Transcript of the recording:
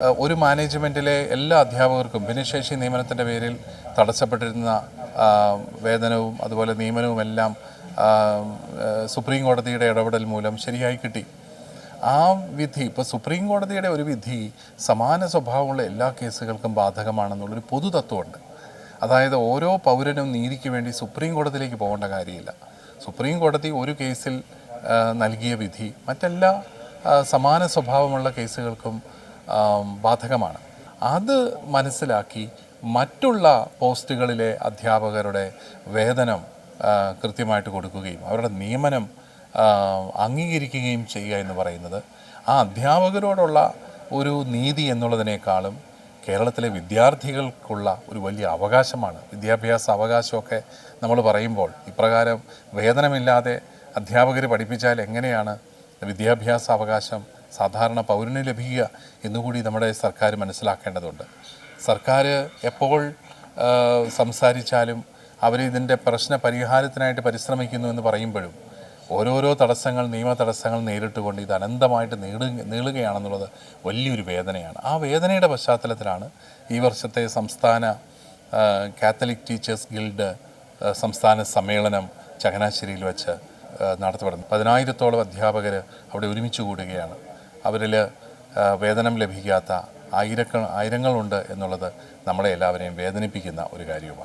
ഒരു മാനേജ്മെൻറ്റിലെ എല്ലാ അധ്യാപകർക്കും ഭിന്നശേഷി നിയമനത്തിൻ്റെ പേരിൽ തടസ്സപ്പെട്ടിരുന്ന വേതനവും അതുപോലെ നിയമനവും എല്ലാം സുപ്രീം കോടതിയുടെ ഇടപെടൽ മൂലം ശരിയായി കിട്ടി. ആ വിധി ഇപ്പോൾ സുപ്രീം കോടതിയുടെ ഒരു വിധി സമാന സ്വഭാവമുള്ള എല്ലാ കേസുകൾക്കും ബാധകമാണെന്നുള്ളൊരു പൊതു തത്വമുണ്ട്. അതായത് ഓരോ പൗരനും നീതിക്ക് വേണ്ടി സുപ്രീം കോടതിയിലേക്ക് പോകേണ്ട കാര്യമില്ല. സുപ്രീം കോടതി ഒരു കേസിൽ നൽകിയ വിധി മറ്റെല്ലാ സമാന സ്വഭാവമുള്ള കേസുകൾക്കും ബാധകമാണ്. അത് മനസ്സിലാക്കി മറ്റുള്ള പോസ്റ്റുകളിലെ അധ്യാപകരുടെ വേതനം കൃത്യമായിട്ട് കൊടുക്കുകയും അവരുടെ നിയമനം അംഗീകരിക്കുകയും ചെയ്യുക എന്ന് പറയുന്നത് ആ അധ്യാപകരോടുള്ള ഒരു നീതി എന്നുള്ളതിനേക്കാളും കേരളത്തിലെ വിദ്യാർത്ഥികൾക്കുള്ള ഒരു വലിയ അവകാശമാണ്. വിദ്യാഭ്യാസ അവകാശമൊക്കെ നമ്മൾ പറയുമ്പോൾ ഇപ്രകാരം വേതനമില്ലാതെ അധ്യാപകർ പഠിപ്പിച്ചാൽ എങ്ങനെയാണ് വിദ്യാഭ്യാസ അവകാശം സാധാരണ പൗരന് ലഭിക്കുക എന്നുകൂടി നമ്മുടെ സർക്കാർ മനസ്സിലാക്കേണ്ടതുണ്ട്. സർക്കാർ എപ്പോൾ സംസാരിച്ചാലും അവരിതിൻ്റെ പ്രശ്ന പരിഹാരത്തിനായിട്ട് പരിശ്രമിക്കുന്നു എന്ന് പറയുമ്പോഴും ഓരോരോ തടസ്സങ്ങൾ, നിയമ തടസ്സങ്ങൾ നേരിട്ടുകൊണ്ട് ഇത് അനന്തമായിട്ട് നീളുകയാണെന്നുള്ളത് വലിയൊരു വേദനയാണ്. ആ വേദനയുടെ പശ്ചാത്തലത്തിലാണ് ഈ വർഷത്തെ സംസ്ഥാന കാത്തലിക് ടീച്ചേഴ്സ് ഗിൽഡ് സംസ്ഥാന സമ്മേളനം ചങ്ങനാശ്ശേരിയിൽ വെച്ച് നടത്തപ്പെടുന്നത്. 10,000-ഓളം അധ്യാപകർ അവിടെ ഒരുമിച്ച് കൂടുകയാണ്. അവരിൽ വേതനം ലഭിക്കാത്ത ആയിരങ്ങളുണ്ട് എന്നുള്ളത് നമ്മളെ എല്ലാവരെയും വേദനിപ്പിക്കുന്ന ഒരു കാര്യവുമാണ്.